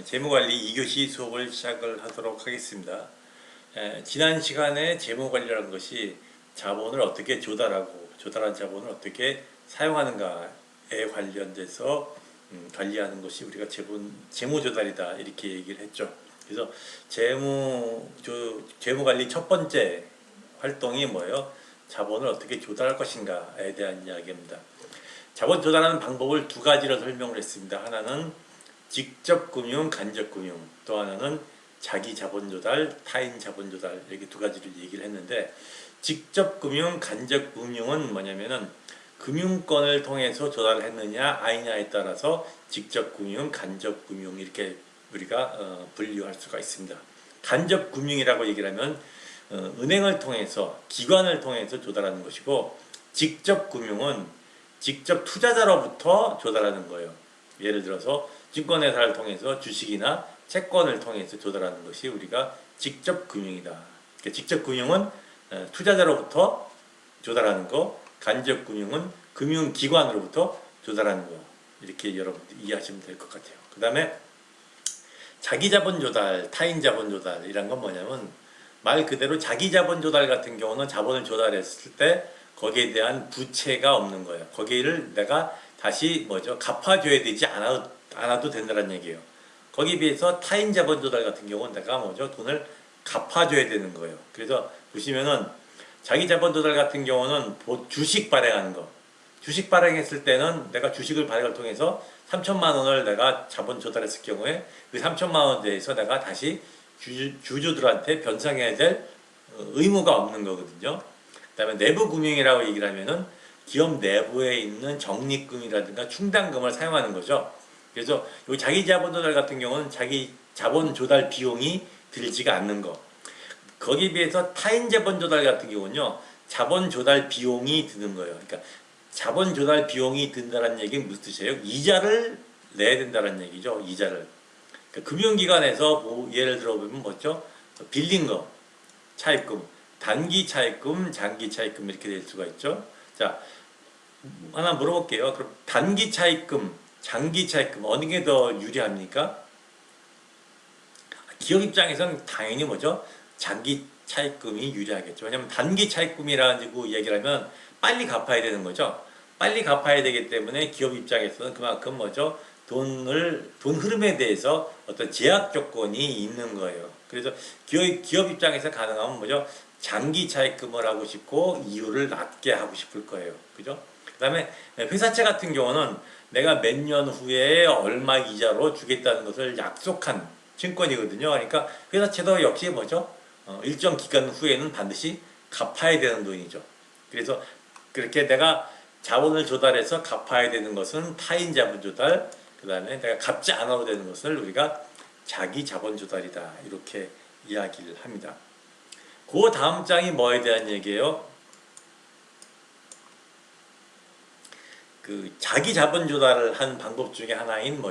재무관리 2교시 수업을 시작을 하도록 하겠습니다. 지난 시간에 재무관리라는 것이 자본을 어떻게 조달하고 조달한 자본을 어떻게 사용하는가에 관련돼서 관리하는 것이 우리가 재무조달이다 이렇게 얘기를 했죠. 그래서 재무관리 첫 번째 활동이 뭐예요? 자본을 어떻게 조달할 것인가에 대한 이야기입니다. 자본 조달하는 방법을 두 가지로 설명을 했습니다. 하나는 직접 금융, 간접 금융, 또 하나는 자기 자본 조달, 타인 자본 조달, 이렇게 두 가지를 얘기를 했는데, 직접 금융, 간접 금융은 뭐냐면은 금융권을 통해서 조달을 했느냐 아니냐에 따라서 직접 금융, 간접 금융 이렇게 우리가 분류할 수가 있습니다. 간접 금융이라고 얘기를 하면 은행을 통해서, 기관을 통해서 조달하는 것이고, 직접 금융은 직접 투자자로부터 조달하는 거예요. 예를 들어서 증권회사를 통해서 주식이나 채권을 통해서 조달하는 것이 우리가 직접 금융이다. 그러니까 직접 금융은 투자자로부터 조달하는 거, 간접 금융은 금융기관으로부터 조달하는 거. 이렇게 여러분들 이해하시면 될 것 같아요. 그 다음에 자기 자본 조달, 타인 자본 조달 이란 건 뭐냐면, 말 그대로 자기 자본 조달 같은 경우는 자본을 조달했을 때 거기에 대한 부채가 없는 거예요. 거기를 내가 다시 갚아줘야 되지 않아도 된다는 얘기예요. 거기에 비해서 타인 자본 조달 같은 경우는 내가 돈을 갚아줘야 되는 거예요. 그래서 보시면은 자기 자본 조달 같은 경우는 주식 발행하는 거. 주식 발행했을 때는 내가 주식을 발행을 통해서 3천만 원을 내가 자본 조달했을 경우에 그 3천만 원에 대해서 내가 다시 주주들한테 변상해야 될 의무가 없는 거거든요. 그 다음에 내부 금융이라고 얘기를 하면은 기업 내부에 있는 적립금이라든가 충당금을 사용하는 거죠. 그래서 이 자기 자본 조달 같은 경우는 자기 자본 조달 비용이 들지가 않는 거. 거기에 비해서 타인 자본 조달 같은 경우는요, 자본 조달 비용이 드는 거예요. 그러니까 자본 조달 비용이 든다는 얘기는 무슨 뜻이에요? 이자를 내야 된다는 얘기죠. 이자를. 그러니까 금융기관에서 예를 들어보면 빌린 거, 차입금, 단기 차입금, 장기 차입금 이렇게 될 수가 있죠. 자, 하나 물어볼게요. 그럼 단기 차입금, 장기 차입금 어느 게 더 유리합니까? 기업 입장에서는 당연히 장기 차입금이 유리하겠죠. 왜냐하면 단기 차입금이라고 얘기를 하면 빨리 갚아야 되는 거죠. 빨리 갚아야 되기 때문에 기업 입장에서는 그만큼 돈 흐름에 대해서 어떤 제약 조건이 있는 거예요. 그래서 기업 입장에서 가능하면 장기 차입금을 하고 싶고 이율을 낮게 하고 싶을 거예요. 그죠? 그 다음에 회사채 같은 경우는 내가 몇 년 후에 얼마 이자로 주겠다는 것을 약속한 증권이거든요. 그러니까 회사채도 역시 일정 기간 후에는 반드시 갚아야 되는 돈이죠. 그래서 그렇게 내가 자본을 조달해서 갚아야 되는 것은 타인 자본 조달, 그 다음에 내가 갚지 않아도 되는 것을 우리가 자기 자본 조달이다 이렇게 이야기를 합니다. 그 다음 장이 뭐에 대한 얘기예요? 그 자기 자본 조달을 하는 방법 중에 하나인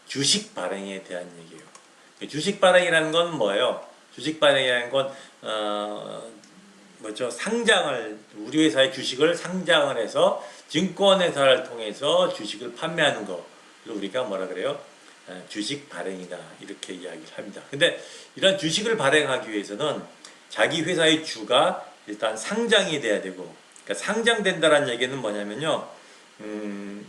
주식 발행에 대한 얘기예요. 주식 발행이라는 건 뭐예요? 주식 발행이라는 건 상장을, 우리 회사의 주식을 상장을 해서 증권회사를 통해서 주식을 판매하는 거를 우리가 뭐라 그래요? 주식 발행이다 이렇게 이야기를 합니다. 근데 이런 주식을 발행하기 위해서는 자기 회사의 주가 일단 상장이 돼야 되고, 그러니까 상장된다는 얘기는 뭐냐면요,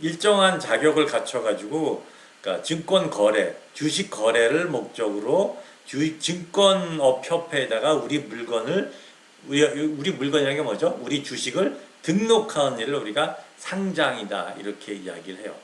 일정한 자격을 갖춰가지고, 그러니까 증권 거래, 주식 거래를 목적으로 증권업 협회에다가 우리 물건이라는 게 뭐죠? 우리 주식을 등록하는 일을 우리가 상장이다 이렇게 이야기를 해요.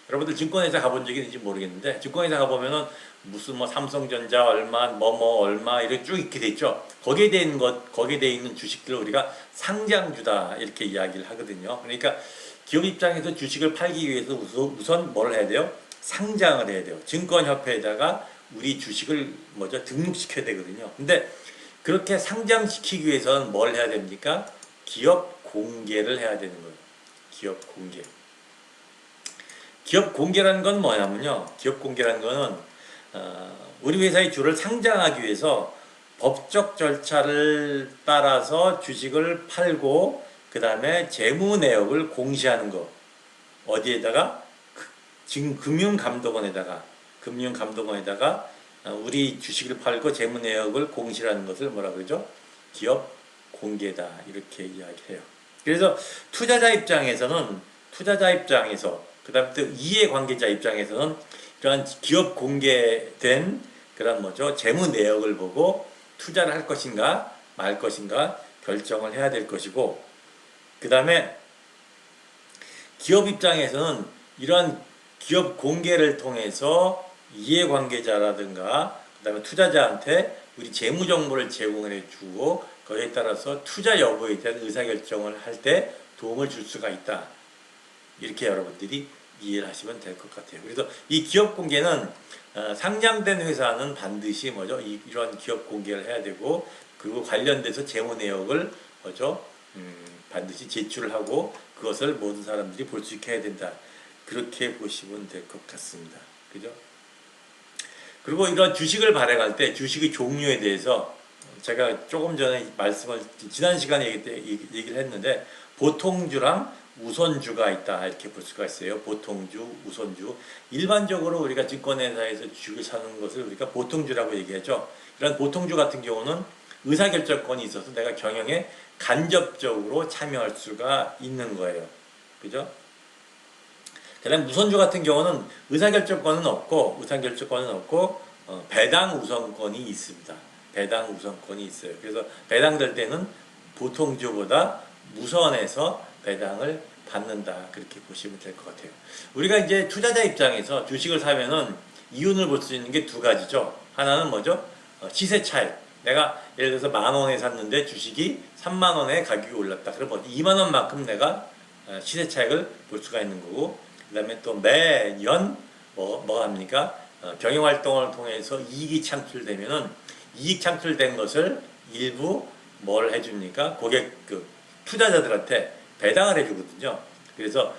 여러분들 증권회사 가본 적이 있는지 모르겠는데, 증권회사 가보면은 무슨 삼성전자 얼마, 얼마 이렇게 쭉 있게 돼 있죠. 거기에 돼 있는 주식들을 우리가 상장주다 이렇게 이야기를 하거든요. 그러니까 기업 입장에서 주식을 팔기 위해서 우선 뭘 해야 돼요? 상장을 해야 돼요. 증권협회에다가 우리 주식을 등록시켜야 되거든요. 근데 그렇게 상장시키기 위해서는 뭘 해야 됩니까? 기업 공개를 해야 되는 거예요. 기업 공개. 기업 공개라는 건 뭐냐면요, 기업 공개라는 거는 우리 회사의 주를 상장하기 위해서 법적 절차를 따라서 주식을 팔고 그 다음에 재무 내역을 공시하는 거. 어디에다가? 지금 금융감독원에다가 금융감독원에다가 우리 주식을 팔고 재무 내역을 공시하는 것을 뭐라 그러죠? 기업 공개다 이렇게 이야기해요. 그래서 투자자 입장에서 그다음에 또 이해관계자 입장에서는 이러한 기업 공개된 그런 뭐죠? 재무 내역을 보고 투자를 할 것인가 말 것인가 결정을 해야 될 것이고, 그다음에 기업 입장에서는 이러한 기업 공개를 통해서 이해관계자라든가 그다음에 투자자한테 우리 재무 정보를 제공을 해주고 거기에 따라서 투자 여부에 대한 의사결정을 할 때 도움을 줄 수가 있다. 이렇게 여러분들이 이해를 하시면 될 것 같아요. 그래서 이 기업 공개는 상장된 회사는 반드시 뭐죠? 이런 기업 공개를 해야 되고, 그리고 관련돼서 재무 내역을 뭐죠? 반드시 제출을 하고 그것을 모든 사람들이 볼 수 있게 해야 된다. 그렇게 보시면 될 것 같습니다. 그죠? 그리고 이런 주식을 발행할 때 주식의 종류에 대해서 제가 조금 전에 지난 시간에 얘기를 했는데, 보통주랑 우선주가 있다 이렇게 볼 수가 있어요. 보통주, 우선주. 일반적으로 우리가 증권회사에서 주식을 사는 것을 우리가 보통주라고 얘기하죠. 이런 보통주 같은 경우는 의사결정권이 있어서 내가 경영에 간접적으로 참여할 수가 있는 거예요. 그죠? 그다음 우선주 같은 경우는 의사결정권은 없고 배당 우선권이 있습니다. 배당 우선권이 있어요. 그래서 배당될 때는 보통주보다 우선해서 배당을 받는다. 그렇게 보시면 될 것 같아요. 우리가 이제 투자자 입장에서 주식을 사면은 이윤을 볼 수 있는 게 두 가지죠. 하나는 뭐죠? 시세 차익. 내가 예를 들어서 10,000원에 샀는데 주식이 30,000원에 가격이 올랐다. 그러면 20,000원만큼 내가 시세 차익을 볼 수가 있는 거고, 그 다음에 또 매년 뭐가 합니까? 경영활동을 통해서 이익이 창출되면은 이익 창출된 것을 일부 뭘 해줍니까? 투자자들한테 배당을 해주거든요. 그래서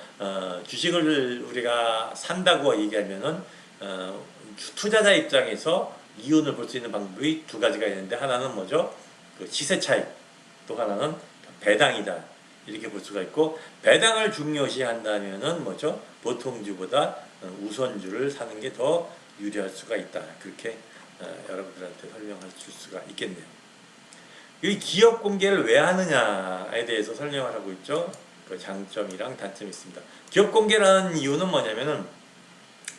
주식을 우리가 산다고 얘기하면은 투자자 입장에서 이윤을 볼 수 있는 방법이 두 가지가 있는데, 하나는 뭐죠? 그 시세 차익, 또 하나는 배당이다. 이렇게 볼 수가 있고, 배당을 중요시한다면은 뭐죠? 보통주보다 우선주를 사는 게 더 유리할 수가 있다. 그렇게 여러분들한테 설명할 수가 있겠네요. 이 기업 공개를 왜 하느냐에 대해서 설명을 하고 있죠. 그 장점이랑 단점이 있습니다. 기업 공개를 하는 이유는 뭐냐면은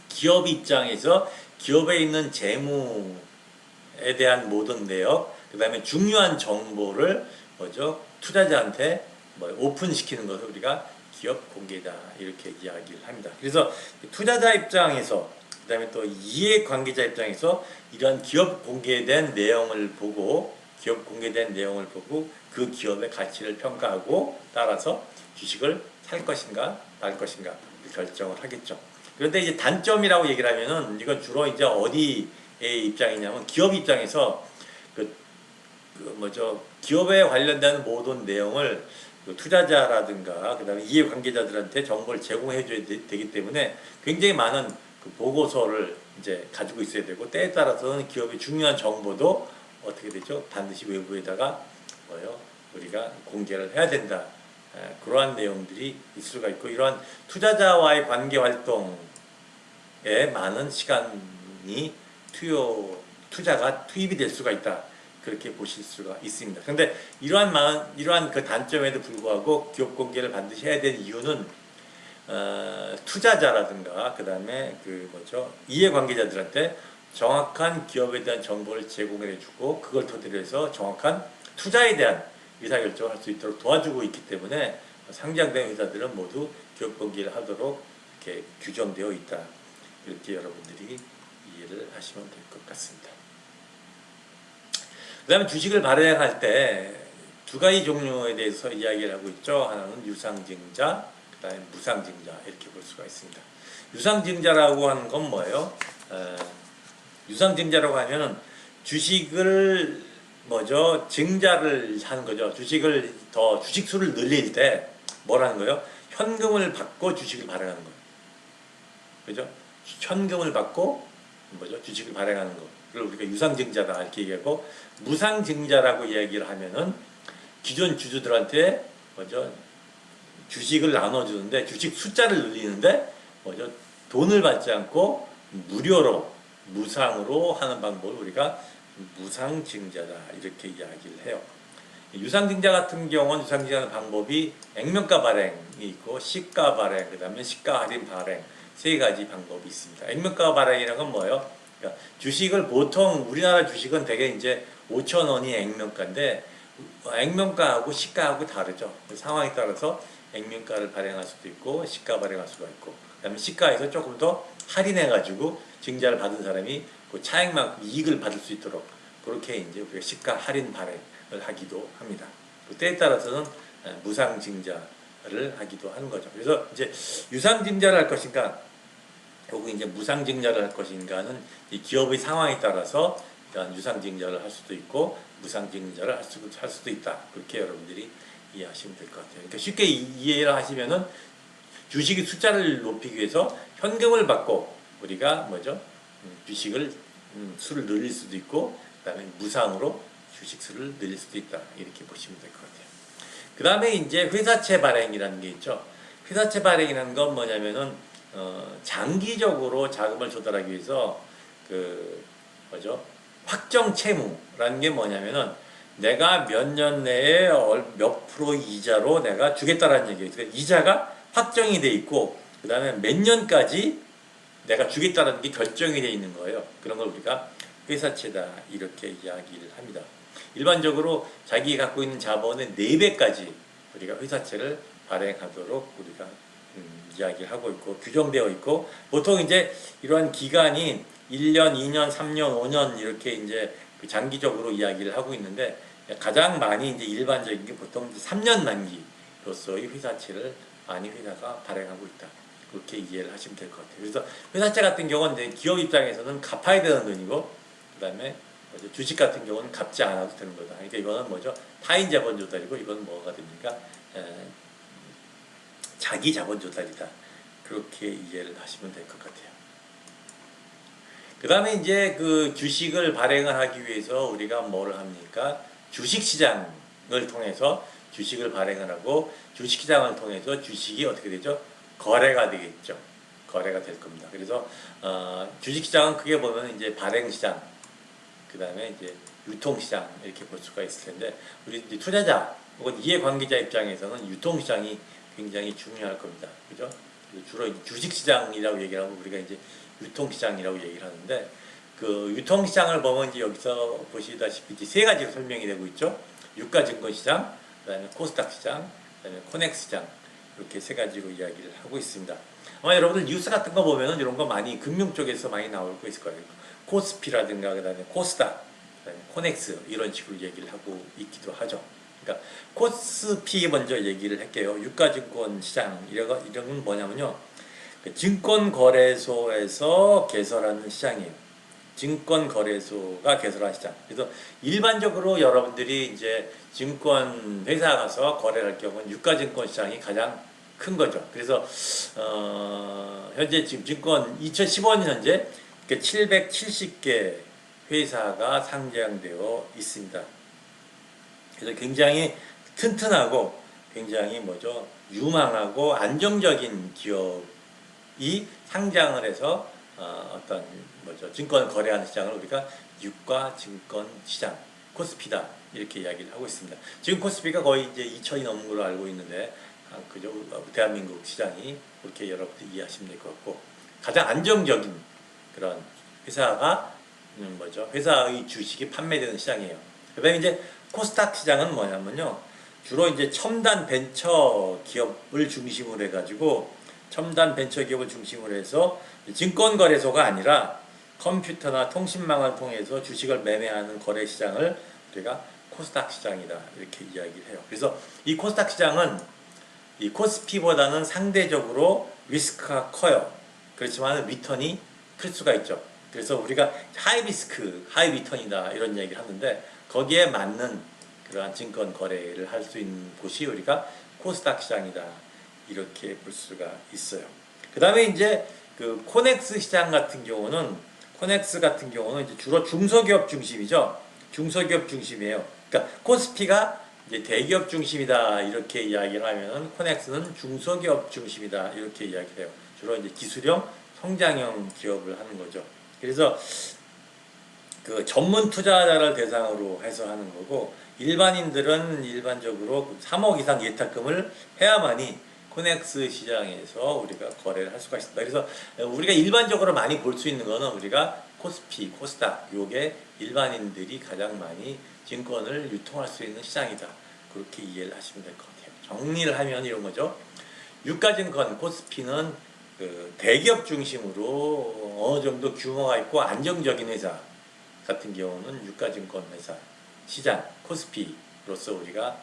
기업 입장에서 기업에 있는 재무에 대한 모든 내역, 그 다음에 중요한 정보를 뭐죠? 투자자한테 오픈시키는 것을 우리가 기업 공개다 이렇게 이야기를 합니다. 그래서 투자자 입장에서, 그 다음에 또 이해관계자 입장에서 이러한 기업 공개된 내용을 보고 그 기업의 가치를 평가하고 따라서 주식을 살 것인가 말 것인가 결정을 하겠죠. 그런데 이제 단점이라고 얘기를 하면은 이건 주로 이제 어디의 입장이냐면 기업 입장에서 기업에 관련된 모든 내용을 투자자라든가 그다음에 이해관계자들한테 정보를 제공해 줘야 되기 때문에 굉장히 많은 보고서를 이제 가지고 있어야 되고, 때에 따라서는 기업의 중요한 정보도 어떻게 되죠? 반드시 외부에다가 우리가 공개를 해야 된다. 그러한 내용들이 있을 수가 있고, 이러한 투자자와의 관계 활동에 많은 시간이 투자가 투입이 될 수가 있다. 그렇게 보실 수가 있습니다. 그런데 이러한 그 단점에도 불구하고 기업 공개를 반드시 해야 되는 이유는 투자자라든가 그 다음에 이해관계자들한테 정확한 기업에 대한 정보를 제공해주고 그걸 토대로 해서 정확한 투자에 대한 의사결정을 할 수 있도록 도와주고 있기 때문에 상장된 회사들은 모두 기업 공개를 하도록 이렇게 규정되어 있다. 이렇게 여러분들이 이해를 하시면 될 것 같습니다. 그 다음에 주식을 발행할 때 두 가지 종류에 대해서 이야기를 하고 있죠. 하나는 유상증자, 그 다음에 무상증자 이렇게 볼 수가 있습니다. 유상증자라고 하는 건 뭐예요? 유상증자라고 하면은 주식을 증자를 하는 거죠. 주식수를 늘릴 때 뭐라는 거예요? 현금을 받고 주식을 발행하는 거예요. 그죠? 현금을 받고 주식을 발행하는 거. 그걸 우리가 유상증자다 이렇게 얘기하고, 무상증자라고 이야기를 하면은 기존 주주들한테 주식을 나눠주는데 주식 숫자를 늘리는데 돈을 받지 않고 무료로 무상으로 하는 방법을 우리가 무상증자다 이렇게 이야기를 해요. 유상증자 같은 경우는 유상증자하는 방법이 액면가 발행이 있고 시가 발행, 그 다음에 시가 할인 발행 세 가지 방법이 있습니다. 액면가 발행이라는 건 뭐예요? 그러니까 주식을 보통 우리나라 주식은 대개 이제 5천 원이 액면가인데 액면가하고 시가하고 다르죠. 상황에 따라서 액면가를 발행할 수도 있고 시가 발행할 수가 있고 그다음에 시가에서 조금 더 할인해 가지고 증자를 받은 사람이 그 차액만큼 이익을 받을 수 있도록 그렇게 이제 우리가 시가 할인 발행을 하기도 합니다. 그 때에 따라서는 무상 증자를 하기도 하는 거죠. 그래서 이제 유상 증자를 할 것인가 혹은 이제 무상 증자를 할 것인가는 이 기업의 상황에 따라서 유상 증자를 할 수도 있고 무상 증자를 할 수도 있다. 그렇게 여러분들이 이해하시면 될 것 같아요. 그러니까 쉽게 이해를 하시면은 주식의 숫자를 높이기 위해서 현금을 받고 우리가 뭐죠? 주식을 수를 늘릴 수도 있고 그다음에 무상으로 주식 수를 늘릴 수도 있다. 이렇게 보시면 될 것 같아요. 그다음에 이제 회사채 발행이라는 게 있죠. 회사채 발행이라는 건 뭐냐면은 장기적으로 자금을 조달하기 위해서 그 뭐죠? 확정 채무라는 게 뭐냐면은 내가 몇 년 내에 몇 프로 이자로 내가 주겠다라는 얘기예요. 그러니까 이자가 확정이 돼 있고 그 다음에 몇 년까지 내가 주겠다는 게 결정이 돼 있는 거예요. 그런 걸 우리가 회사채다 이렇게 이야기를 합니다. 일반적으로 자기가 갖고 있는 자본의 4배까지 우리가 회사채를 발행하도록 우리가 이야기를 하고 있고 규정되어 있고 보통 이제 이러한 기간이 1년, 2년, 3년, 5년 이렇게 이제 장기적으로 이야기를 하고 있는데 가장 많이 이제 일반적인 게 보통 3년 만기로서의 회사채를 많이 회사가 발행하고 있다. 그렇게 이해를 하시면 될 것 같아요. 그래서 회사채 같은 경우는 이제 기업 입장에서는 갚아야 되는 돈이고 그다음에 주식 같은 경우는 갚지 않아도 되는 거다. 그러니까 이거는 뭐죠? 타인 자본 조달이고 이건 뭐가 됩니까? 자기 자본 조달이다. 그렇게 이해를 하시면 될 것 같아요. 그 다음에 이제 그 주식을 발행을 하기 위해서 우리가 뭐를 합니까? 주식시장을 통해서 주식을 발행을 하고 주식시장을 통해서 주식이 어떻게 되죠? 거래가 되겠죠. 거래가 될 겁니다. 그래서 주식시장은 크게 보면 이제 발행시장, 그 다음에 이제 유통시장 이렇게 볼 수가 있을 텐데 우리 이제 투자자 혹은 이해관계자 입장에서는 유통시장이 굉장히 중요할 겁니다. 그죠? 주로 주식시장이라고 얘기를 하고 우리가 이제 유통시장이라고 얘기를 하는데 그 유통시장을 보면 이제 여기서 보시다시피 이제 세 가지로 설명이 되고 있죠. 유가증권시장, 그다음에 코스닥 시장, 그다음에 코넥스 시장 이렇게 세 가지로 이야기를 하고 있습니다. 아마 여러분들 뉴스 같은 거 보면은 이런 거 많이 금융 쪽에서 많이 나올 거 있을 거예요. 코스피라든가 그다음에 코스닥, 그다음에 코넥스 이런 식으로 얘기를 하고 있기도 하죠. 그러니까 코스피 먼저 얘기를 할게요. 유가증권 시장 이런 건 뭐냐면요. 증권거래소에서 개설하는 시장이에요. 증권거래소가 개설한 시장. 그래서 일반적으로 여러분들이 이제 증권 회사 가서 거래할 경우는 유가증권 시장이 가장 큰 거죠. 그래서 현재 지금 증권 2015년 현재 770개 회사가 상장되어 있습니다. 그래서 굉장히 튼튼하고 굉장히 뭐죠 유망하고 안정적인 기업이 상장을 해서 어떤 뭐죠 증권 거래하는 시장을 우리가 유가 증권 시장 코스피다 이렇게 이야기를 하고 있습니다. 지금 코스피가 거의 이제 2천이 넘은 걸로 알고 있는데 그죠 대한민국 시장이 그렇게 여러분들 이해하시면 될 것 같고 가장 안정적인 그런 회사가 뭐죠 회사의 주식이 판매되는 시장이에요. 그다음에 이제 코스닥 시장은 뭐냐면요. 주로 이제 첨단 벤처 기업을 중심으로 해가지고 첨단 벤처 기업을 중심으로 해서 증권거래소가 아니라 컴퓨터나 통신망을 통해서 주식을 매매하는 거래 시장을 우리가 코스닥 시장이다 이렇게 이야기를 해요. 그래서 이 코스닥 시장은 이 코스피보다는 상대적으로 리스크가 커요. 그렇지만 리턴이 클 수가 있죠. 그래서 우리가 하이 리스크, 하이 리턴이다 이런 얘기를 하는데 거기에 맞는 그러한 증권 거래를 할 수 있는 곳이 우리가 코스닥 시장이다 이렇게 볼 수가 있어요. 그 다음에 이제 그 코넥스 시장 같은 경우는 이제 주로 중소기업 중심이죠. 중소기업 중심이에요. 그러니까 코스피가 이제 대기업 중심이다 이렇게 이야기를 하면은 코넥스는 중소기업 중심이다 이렇게 이야기를 해요. 주로 이제 기술형 성장형 기업을 하는 거죠. 그래서 그 전문 투자자를 대상으로 해서 하는 거고, 일반인들은 일반적으로 3억 이상 예탁금을 해야만이 코넥스 시장에서 우리가 거래를 할 수가 있습니다. 그래서 우리가 일반적으로 많이 볼 수 있는 거는 우리가 코스피, 코스닥, 요게 일반인들이 가장 많이 증권을 유통할 수 있는 시장이다. 그렇게 이해를 하시면 될 것 같아요. 정리를 하면 이런 거죠. 유가증권, 코스피는 그 대기업 중심으로 어느 정도 규모가 있고 안정적인 회사 같은 경우는 유가증권 회사, 시장, 코스피로서 우리가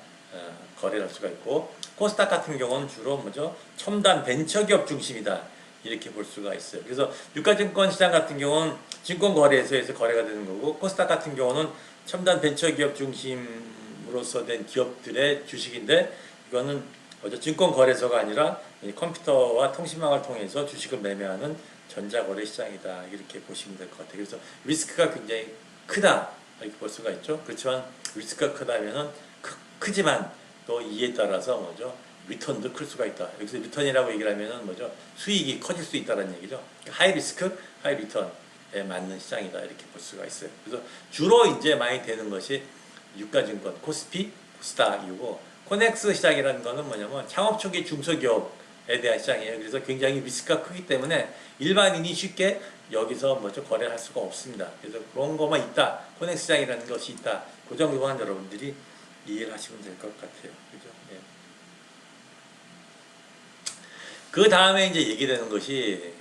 거래를 할 수가 있고, 코스닥 같은 경우는 주로 뭐죠? 첨단 벤처기업 중심이다. 이렇게 볼 수가 있어요. 그래서 유가증권 시장 같은 경우는 증권거래소에서 거래가 되는 거고, 코스닥 같은 경우는 첨단 벤처기업 중심으로서 된 기업들의 주식인데, 이거는 증권거래소가 아니라 컴퓨터와 통신망을 통해서 주식을 매매하는 전자거래 시장이다. 이렇게 보시면 될 것 같아요. 그래서 리스크가 굉장히 크다. 이렇게 볼 수가 있죠. 그렇지만 리스크가 크다면은 크지만 또 이에 따라서 뭐죠? 리턴도 클 수가 있다. 여기서 리턴이라고 얘기를 하면은 뭐죠? 수익이 커질 수 있다는 얘기죠. 하이 리스크, 하이 리턴에 맞는 시장이다. 이렇게 볼 수가 있어요. 그래서 주로 이제 많이 되는 것이 유가증권, 코스피, 코스닥이고, 코넥스 시장이라는 거는 뭐냐면 창업 초기 중소기업에 대한 시장이에요. 그래서 굉장히 리스크가 크기 때문에 일반인이 쉽게 여기서 뭐죠? 거래할 수가 없습니다. 그래서 그런 것만 있다. 코넥스 시장이라는 것이 있다. 그 정도만 여러분들이 이해를 하시면 될 것 같아요. 그죠? 예. 그 다음에 이제 얘기되는 것이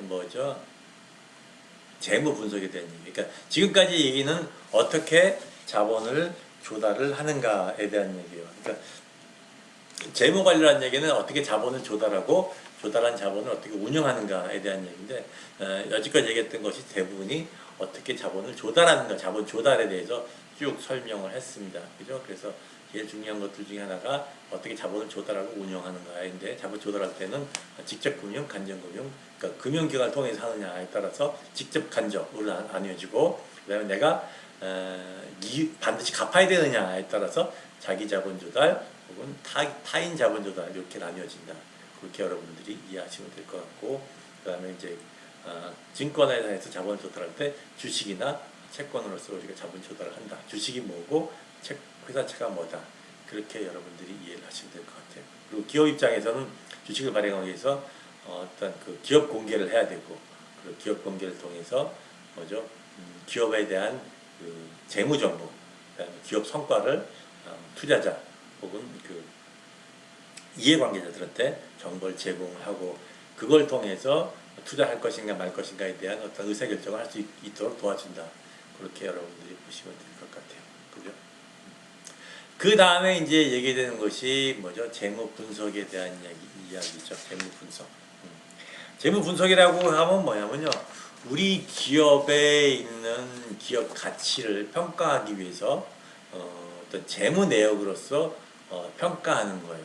뭐죠? 재무 분석에 대한 얘기. 그러니까 지금까지 얘기는 어떻게 자본을 조달을 하는가에 대한 얘기예요. 그러니까 재무 관리라는 얘기는 어떻게 자본을 조달하고 조달한 자본을 어떻게 운영하는가에 대한 얘기인데, 여지까지 얘기했던 것이 대부분이 어떻게 자본을 조달하는가, 자본 조달에 대해서 쭉 설명을 했습니다. 그죠? 그래서 제일 중요한 것들 중에 하나가 어떻게 자본을 조달하고 운영하는가인데, 자본 조달할 때는 직접 금융, 간접 금융, 그러니까 금융기관을 통해서 하느냐에 따라서 직접 간접으로 나뉘어지고, 그다음에 내가 반드시 갚아야 되느냐에 따라서 자기 자본 조달 혹은 타인 자본 조달 이렇게 나뉘어진다. 그렇게 여러분들이 이해하시면 될 것 같고, 그다음에 이제 증권회사에서 자본 조달할 때 주식이나 채권으로서 우리가 자본 조달을 한다. 주식이 뭐고 회사채가 뭐다. 그렇게 여러분들이 이해를 하시면 될 것 같아요. 그리고 기업 입장에서는 주식을 발행하기 위해서 어떤 그 기업 공개를 해야 되고, 그 기업 공개를 통해서 뭐죠? 기업에 대한 그 재무 정보, 그다음에 기업 성과를 투자자 혹은 그 이해관계자들한테 정보를 제공하고, 그걸 통해서 투자할 것인가 말 것인가에 대한 어떤 의사결정을 할 수 있도록 도와준다. 그렇게 여러분들이 보시면 될 것 같아요. 그죠? 그 다음에 이제 얘기되는 것이 뭐죠? 재무 분석에 대한 이야기죠. 재무 분석. 재무 분석이라고 하면 뭐냐면요. 우리 기업에 있는 기업 가치를 평가하기 위해서 어떤 재무 내역으로서 평가하는 거예요.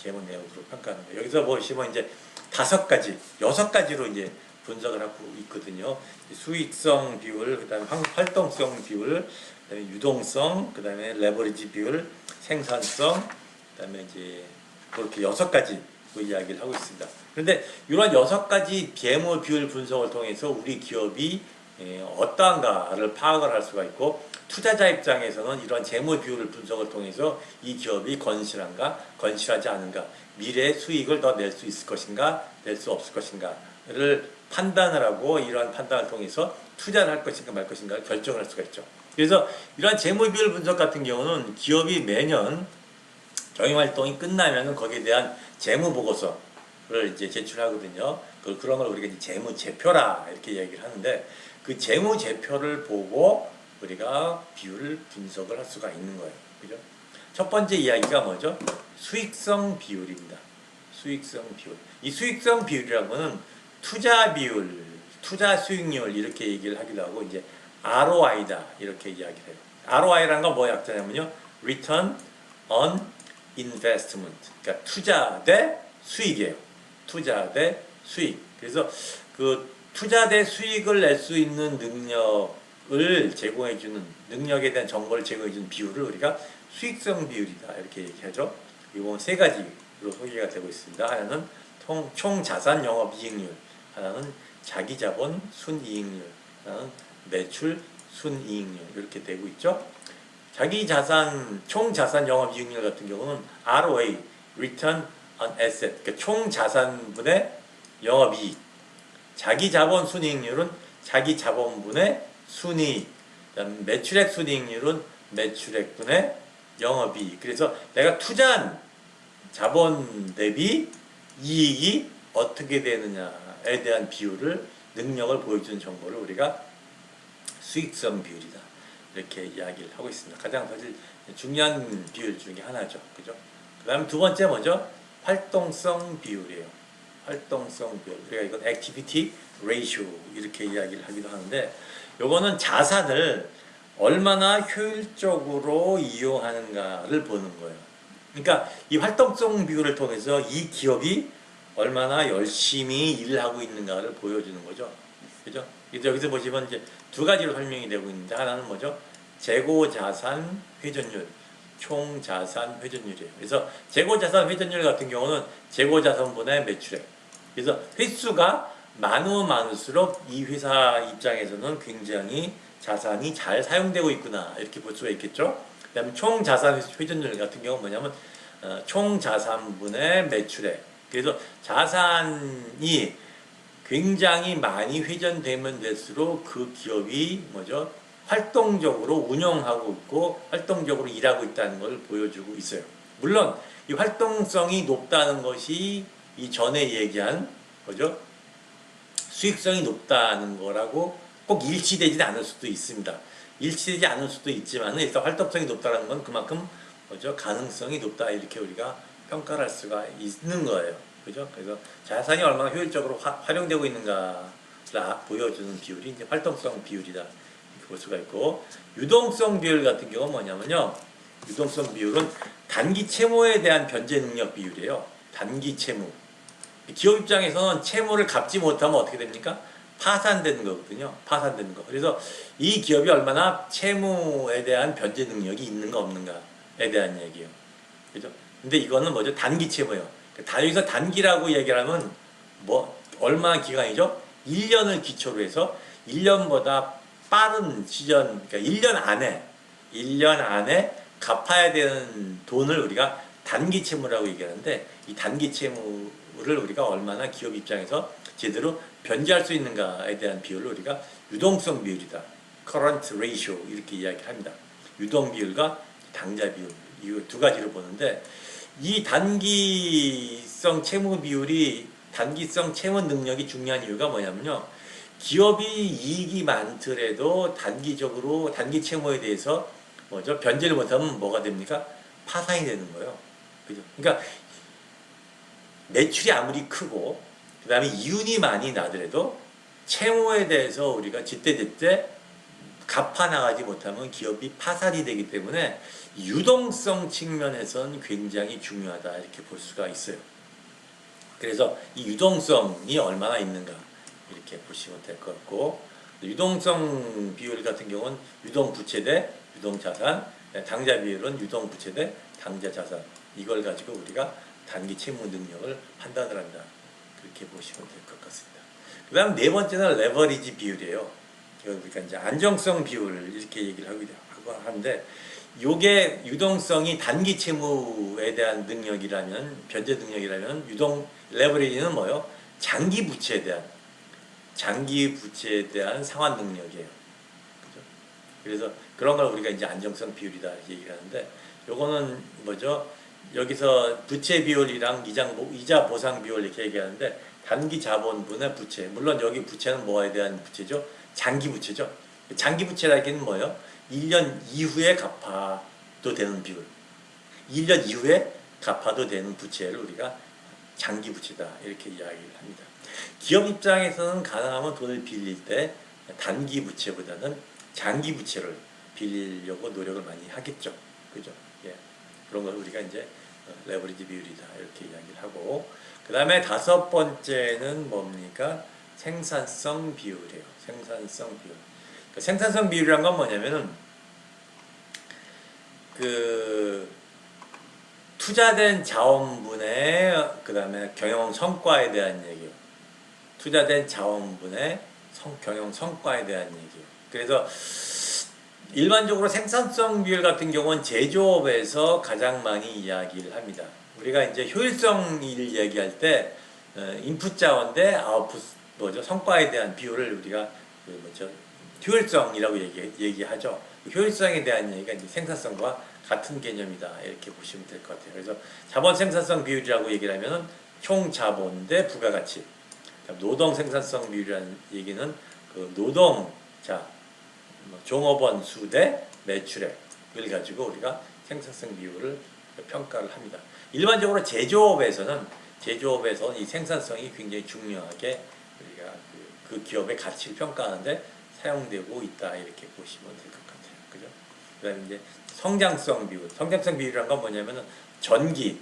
재무 내역으로 평가하는 거예요. 여기서 보시면 이제 5가지, 6가지로 이제 분석을 하고 있거든요. 수익성 비율, 그다음에 활동성 비율, 그다음에 유동성, 그다음에 레버리지 비율, 생산성, 그다음에 이제 그렇게 6가지 이야기를 하고 있습니다. 그런데 이런 6가지 재무 비율 분석을 통해서 우리 기업이 어떠한가를 파악을 할 수가 있고, 투자자 입장에서는 이런 재무 비율을 분석을 통해서 이 기업이 건실한가, 건실하지 않은가, 미래의 수익을 더 낼 수 있을 것인가, 낼 수 없을 것인가를 판단을 하고, 이러한 판단을 통해서 투자를 할 것인가 말 것인가를 결정을 할 수가 있죠. 그래서 이러한 재무 비율 분석 같은 경우는 기업이 매년 경영활동이 끝나면은 거기에 대한 재무 보고서를 이제 제출하거든요. 그런 걸 우리가 이제 재무제표라 이렇게 얘기를 하는데, 그 재무제표를 보고 우리가 비율을 분석을 할 수가 있는 거예요. 그죠? 첫 번째 이야기가 뭐죠? 수익성 비율입니다. 수익성 비율. 이 수익성 비율이라는 거는 투자 비율, 투자 수익률 이렇게 얘기를 하기도 하고, 이제 ROI다 이렇게 이야기를 해요. ROI라는 건 뭐 약자냐면요. Return on Investment. 그러니까 투자 대 수익이에요. 투자 대 수익. 그래서 그 투자 대 수익을 낼 수 있는 능력을 제공해주는, 능력에 대한 정보를 제공해주는 비율을 우리가 수익성 비율이다 이렇게 얘기하죠. 이건 3가지로 소개가 되고 있습니다. 하나는 총 자산 영업 이익률, 하나는 자기 자본 순이익률, 매출, 순이익률 이렇게 되고 있죠. 자기 자산, 총 자산 영업이익률 같은 경우는 ROA, Return on Asset, 그러니까 총 자산분의 영업이익. 자기 자본 순이익률은 자기 자본분의 순이익. 그다음 매출액 순이익률은 매출액분의 영업이익. 그래서 내가 투자한 자본 대비 이익이 어떻게 되느냐에 대한 비율을 능력을 보여주는 정보를 우리가 수익성 비율이다. 이렇게 이야기를 하고 있습니다. 가장 사실 중요한 비율 중에 하나죠. 그죠? 그 다음에 두 번째 뭐죠? 활동성 비율이에요. 활동성 비율. 우리가 이건 activity ratio 이렇게 이야기를 하기도 하는데 요거는 자산을 얼마나 효율적으로 이용하는가를 보는 거예요. 그러니까 이 활동성 비율을 통해서 이 기업이 얼마나 열심히 일을 하고 있는가를 보여주는 거죠. 그죠? 여기서 보시면 이제 두 가지로 설명이 되고 있는데 하나는 뭐죠? 재고 자산 회전율, 총 자산 회전율이에요. 그래서 재고 자산 회전율 같은 경우는 재고 자산분의 매출액. 그래서 횟수가 많을수록 이 회사 입장에서는 굉장히 자산이 잘 사용되고 있구나 이렇게 볼 수가 있겠죠. 그다음에 총 자산 회전율 같은 경우는 뭐냐면 총 자산분의 매출액. 그래서 자산이 굉장히 많이 회전되면 될수록 그 기업이 뭐죠? 활동적으로 운영하고 있고 활동적으로 일하고 있다는 걸 보여주고 있어요. 물론 이 활동성이 높다는 것이 이 전에 얘기한 뭐죠? 수익성이 높다는 거라고 꼭 일치되지 않을 수도 있습니다. 일치되지 않을 수도 있지만 일단 활동성이 높다는 건 그만큼 뭐죠? 가능성이 높다 이렇게 우리가 평가를 할 수가 있는 거예요. 그죠? 그래서 자산이 얼마나 효율적으로 활용되고 있는가를 보여주는 비율이 이제 활동성 비율이다 이렇게 볼 수가 있고 유동성 비율 같은 경우는 뭐냐면요. 유동성 비율은 단기 채무에 대한 변제 능력 비율이에요. 단기 채무. 기업 입장에서는 채무를 갚지 못하면 어떻게 됩니까? 파산되는 거거든요. 파산되는 거. 그래서 이 기업이 얼마나 채무에 대한 변제 능력이 있는가 없는가에 대한 얘기예요. 그죠? 근데 이거는 뭐죠? 단기 채무예요. 여기서 단기라고 얘기하면 뭐 얼마 기간이죠? 1년을 기초로 해서 1년보다 빠른 시전, 그러니까 1년 안에 갚아야 되는 돈을 우리가 단기 채무라고 얘기하는데 이 단기 채무를 우리가 얼마나 기업 입장에서 제대로 변제할 수 있는가에 대한 비율을 우리가 유동성 비율이다. current ratio 이렇게 이야기합니다. 유동 비율과 당자 비율 이 두 가지를 보는데 이 단기성 채무 비율이 단기성 채무 능력이 중요한 이유가 뭐냐면요. 기업이 이익이 많더라도 단기적으로 단기 채무에 대해서 뭐죠? 변제를 못하면 뭐가 됩니까? 파산이 되는 거예요. 그죠? 그러니까 매출이 아무리 크고 그다음에 이윤이 많이 나더라도 채무에 대해서 우리가 제때제때 갚아 나가지 못하면 기업이 파산이 되기 때문에 유동성 측면에선 굉장히 중요하다 이렇게 볼 수가 있어요. 그래서 이 유동성이 얼마나 있는가 이렇게 보시면 될 것 같고 유동성 비율 같은 경우는 유동부채 대 유동자산, 당자 비율은 유동부채 대 당자자산 이걸 가지고 우리가 단기 채무 능력을 판단을 한다 그렇게 보시면 될 것 같습니다. 그 다음 네 번째는 레버리지 비율이에요. 그러니까 이제 안정성 비율 이렇게 얘기를 하고 하는데 요게 유동성이 단기 채무에 대한 능력이라면 변제 능력이라면 유동 레버리지는 뭐요? 장기 부채에 대한 상환 능력이에요. 그죠? 그래서 그런 걸 우리가 이제 안정성 비율이다 이렇게 얘기를 하는데 요거는 뭐죠? 여기서 부채 비율이랑 이자 보상 비율 이렇게 얘기하는데 단기 자본분의 부채 물론 여기 부채는 뭐에 대한 부채죠? 장기 부채죠. 장기 부채라기는 뭐예요? 1년 이후에 갚아도 되는 비율. 1년 이후에 갚아도 되는 부채를 우리가 장기 부채다 이렇게 이야기를 합니다. 기업 입장에서는 가능하면 돈을 빌릴 때 단기 부채보다는 장기 부채를 빌리려고 노력을 많이 하겠죠. 그죠? 예. 그런 걸 우리가 이제 레버리지 비율이다 이렇게 이야기를 하고 그 다음에 다섯 번째는 뭡니까? 생산성 비율이에요. 생산성 비율. 그 생산성 비율이란 건 뭐냐면은 그 투자된 자원분의 그 다음에 경영 성과에 대한 얘기예요. 투자된 자원분의 경영 성과에 대한 얘기예요. 그래서 일반적으로 생산성 비율 같은 경우는 제조업에서 가장 많이 이야기를 합니다. 우리가 이제 효율성을 얘기할 때 인풋 자원 대 아웃풋 성과에 대한 비율을 우리가 효율성이라고 얘기하죠. 효율성에 대한 얘기가 이제 생산성과 같은 개념이다 이렇게 보시면 될 것 같아요. 그래서 자본 생산성 비율이라고 얘기를 하면은 총 자본 대 부가가치. 노동 생산성 비율이라는 얘기는 그 노동자 종업원 수 대 매출액을 가지고 우리가 생산성 비율을 평가를 합니다. 일반적으로 제조업에서는 이 생산성이 굉장히 중요하게 우리가 그 기업의 가치를 평가하는데 사용되고 있다 이렇게 보시면 될 것 같아요. 그죠? 그다음에 이제 성장성 비율이란 건 뭐냐면은 전기.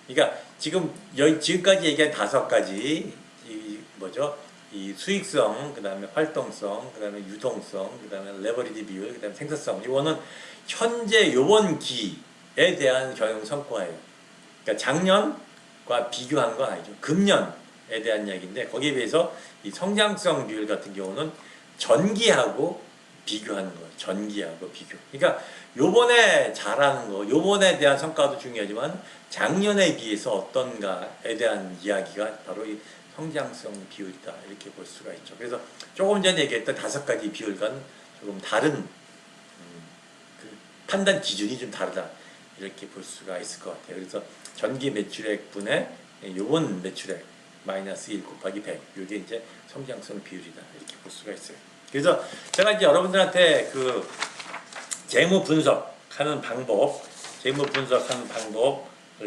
그러니까 지금까지 얘기한 5가지 이 수익성, 그다음에 활동성, 그다음에 유동성, 그다음에 레버리지 비율, 그다음에 생산성. 이거는 현재 요번 기에 대한 경영 성과예요. 그러니까 작년과 비교한 건 아니죠. 금년에 대한 이야기인데 거기에 비해서 이 성장성 비율 같은 경우는 전기하고 비교하는 거예요. 전기하고 비교. 그러니까 요번에 잘하는 거, 요번에 대한 성과도 중요하지만 작년에 비해서 어떤가에 대한 이야기가 바로 이 성장성 비율이다 이렇게 볼 수가 있죠. 그래서 조금 전에 얘기했던 5가지 비율과는 조금 다른 그 판단 기준이 좀 다르다 이렇게 볼 수가 있을 것 같아요. 그래서 전기 매출액 분의 요번 매출액 마이너스 1 곱하기 100 이게 이제 성장성 비율이다 이렇게 볼 수가 있어요. 그래서 제가 이제 여러분들한테 그 재무 분석하는 방법을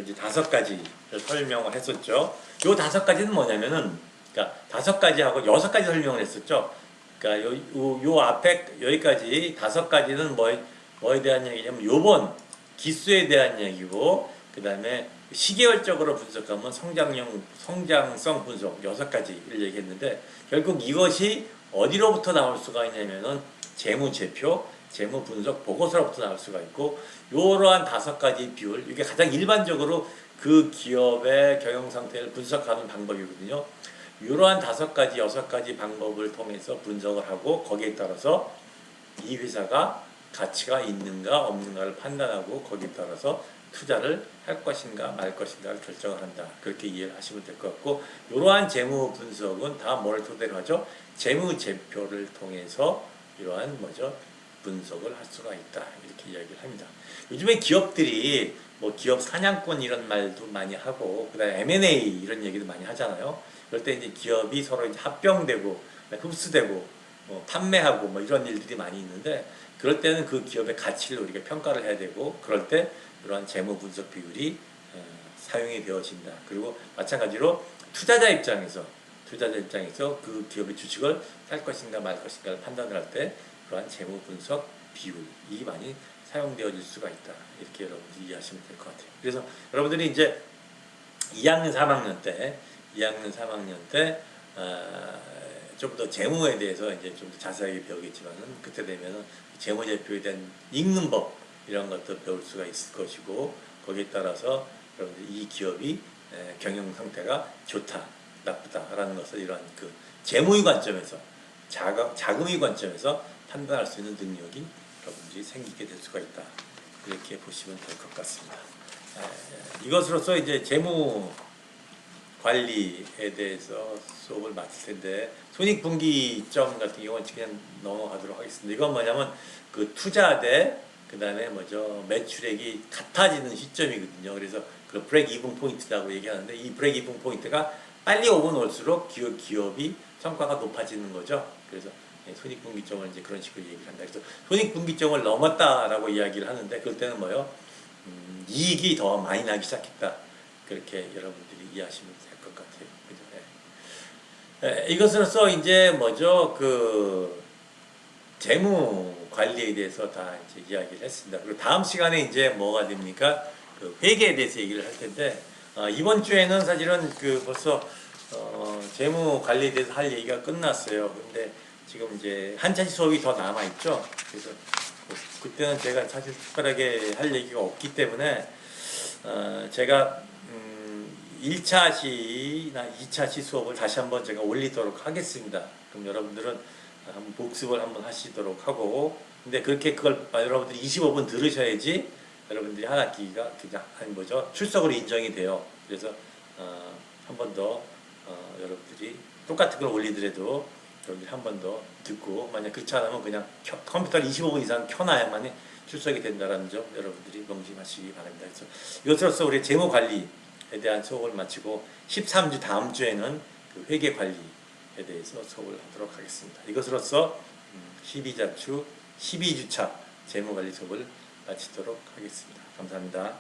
이제 5가지를 설명을 했었죠. 요 5가지는 뭐냐면은, 그러니까 5가지하고 6가지 설명을 했었죠. 그러니까 요 앞에 여기까지 5가지는 뭐에 대한 얘기냐면 요번 기수에 대한 얘기고, 그 다음에 시계열적으로 분석하면 성장성 분석 6가지를 얘기했는데 결국 이것이 어디로부터 나올 수가 있냐면은 재무제표, 재무 분석 보고서로부터 나올 수가 있고, 이러한 5가지 비율, 이게 가장 일반적으로 그 기업의 경영 상태를 분석하는 방법이거든요. 이러한 5가지, 6가지 방법을 통해서 분석을 하고 거기에 따라서 이 회사가 가치가 있는가 없는가를 판단하고 거기에 따라서 투자를 할 것인가 말 것인가를 결정을 한다. 그렇게 이해를 하시면 될 것 같고, 이러한 재무 분석은 다 뭘 토대로 하죠? 재무제표를 통해서 이러한 분석을 할 수가 있다 이렇게 이야기를 합니다. 요즘에 기업들이 기업 사냥꾼 이런 말도 많이 하고 그다음에 M&A 이런 얘기도 많이 하잖아요. 그럴 때 이제 기업이 서로 이제 합병되고 흡수되고 판매하고 이런 일들이 많이 있는데 그럴 때는 그 기업의 가치를 우리가 평가를 해야 되고 그럴 때 이러한 재무 분석 비율이 사용이 되어진다. 그리고 마찬가지로 투자자 입장에서 그 기업의 주식을 살 것인가 말 것인가를 판단을 할 때 그러한 재무 분석 비율이 많이 사용되어질 수가 있다. 이렇게 여러분들이 이해하시면 될 것 같아요. 그래서 여러분들이 이제 2학년 3학년 때 좀 더 재무에 대해서 이제 좀 더 자세하게 배우겠지만은 그때 되면은 재무제표에 대한 읽는 법 이런 것도 배울 수가 있을 것이고 거기에 따라서 여러분들 이 기업이 경영 상태가 좋다, 나쁘다라는 것을 이러한 그 재무의 관점에서 자금의 관점에서 판단할 수 있는 능력이 여러분들이 생기게 될 수가 있다. 이렇게 보시면 될 것 같습니다. 이것으로서 이제 재무 관리에 대해서 수업을 마칠 텐데 손익분기점 같은 경우는 그냥 넘어가도록 하겠습니다. 이건 뭐냐면 그 투자 대 그다음에 매출액이 같아지는 시점이거든요. 그래서 그 브레이크 이븐 포인트라고 얘기하는데 이 브레이크 이븐 포인트가 빨리 오면 올수록 기업이 성과가 높아지는 거죠. 그래서 손익분기점을 이제 그런 식으로 얘기를 한다. 그래서 손익분기점을 넘었다라고 이야기를 하는데 그럴 때는 이익이 더 많이 나기 시작했다. 그렇게 여러분들이 이해하시면 될 것 같아요. 그죠? 이것으로서 이제 그 재무 관리에 대해서 다 이제 이야기를 했습니다. 그리고 다음 시간에 이제 뭐가 됩니까? 그 회계에 대해서 얘기를 할 텐데 이번 주에는 사실은 그 벌써 재무 관리에 대해서 할 얘기가 끝났어요. 근데 지금 이제 한 차시 수업이 더 남아 있죠. 그래서 그때는 제가 사실 특별하게 할 얘기가 없기 때문에 제가 1차시나 2차시 수업을 다시 한번 제가 올리도록 하겠습니다. 그럼 여러분들은 한번 복습을 한번 하시도록 하고, 근데 그렇게 그걸 여러분들이 25분 들으셔야지 여러분들이 한 학기가 그냥 아니 뭐죠 출석으로 인정이 돼요. 그래서 한 번 더 여러분들이 똑같은 걸 올리더라도 여러분들이 한 번 더 듣고, 만약 그렇지 않으면 그냥 컴퓨터를 25분 이상 켜놔야만 출석이 된다는 점 여러분들이 명심하시기 바랍니다. 그래서 이것으로서 우리 재무 관리에 대한 수업을 마치고 13주 다음 주에는 그 회계 관리에 대해서 수업을 하도록 하겠습니다. 이것으로서 12자주 12주차 재무 관리 수업을 마치도록 하겠습니다. 감사합니다.